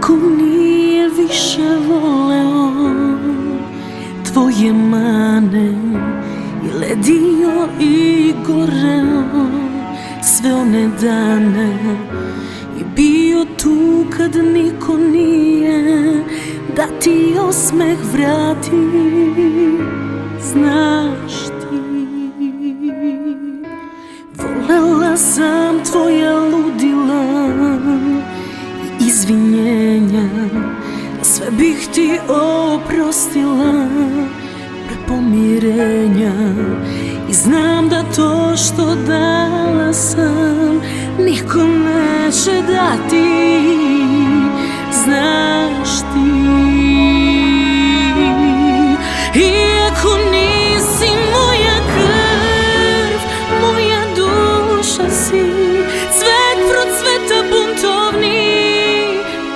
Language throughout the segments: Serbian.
Niko nije više voleo tvoje mane i ledio i goreo sve one dane i bio tu kad niko nije da ti osmeh vrati. Znaš ti, volela sam tvoja ludila i izvinjenja, sve bih ti oprostila pre pomirenja. I znam da to što dala sam niko neće dati. Znaš ti, iako nisi moja krv, moja duša si, cvet procveta buntovni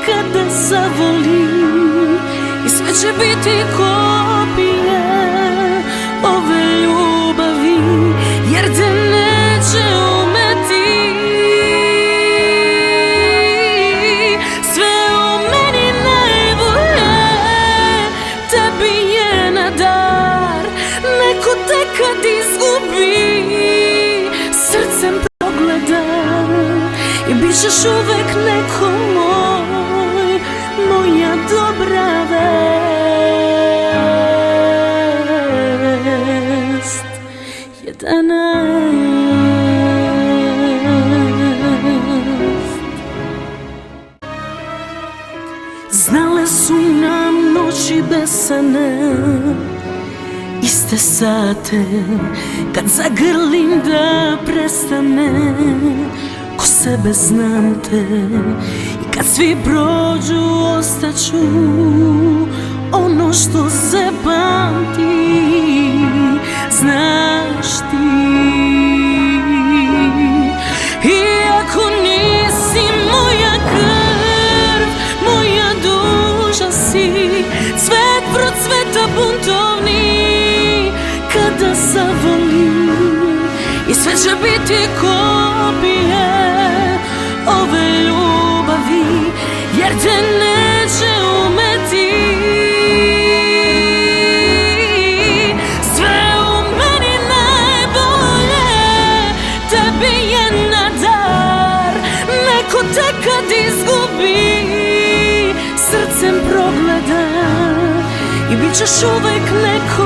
kada zavoli. I sve će biti kopije ove ljubavi, jer te neće umeti. Sve o meni najbolje tebi je na dar. Neko te kad izgubi srcem progleda i bit ćeš uvek neko moj, moja dobra vest. Znale su nam noći besane, iste sate kad zagrlim da prestane. Ko sebe znam te i kad svi prođu ostaću ono što se pamti. Znaš ti, iako nisi moja krv, moja duša si, cvet procveta buntovni kada zavoli. I sve će biti kopije ove ljubavi, jer te neće umeti. Sve u meni najbolje tebi je na dar. Neko te kad izgubi srcem progleda i bit ćeš uvek neko